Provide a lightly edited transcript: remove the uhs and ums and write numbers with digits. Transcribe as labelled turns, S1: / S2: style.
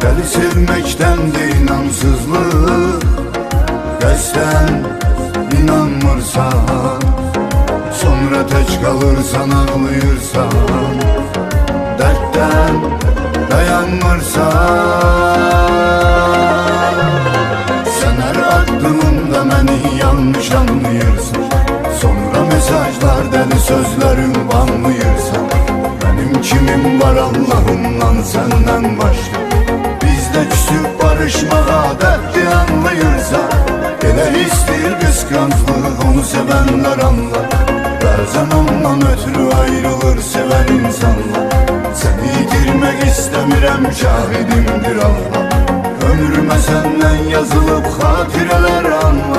S1: Deli sevməkdəndir inamsızlıq, qəsdən inanmırsan, sonra tək qalırsan, ağlayırsan, dərddən dayanmırsan. Sən hər addımında məni yanlış anlayırsan, sonra mesajlar, dəli sözlər ünvanlayırsan. Mənim kimim var Allahımdan səndən başqa, bizdə küsüb barışmağa dərdi anlayırsan. Elə istəyir qısqanclıq, onu sevənlər anlar, bəzən ondan ötürü ayrılır sevən insanlar. Səni itirmək istəmirəm, şahidimdir Allah, ömrümə səndən yazılıb xatirələr anlar.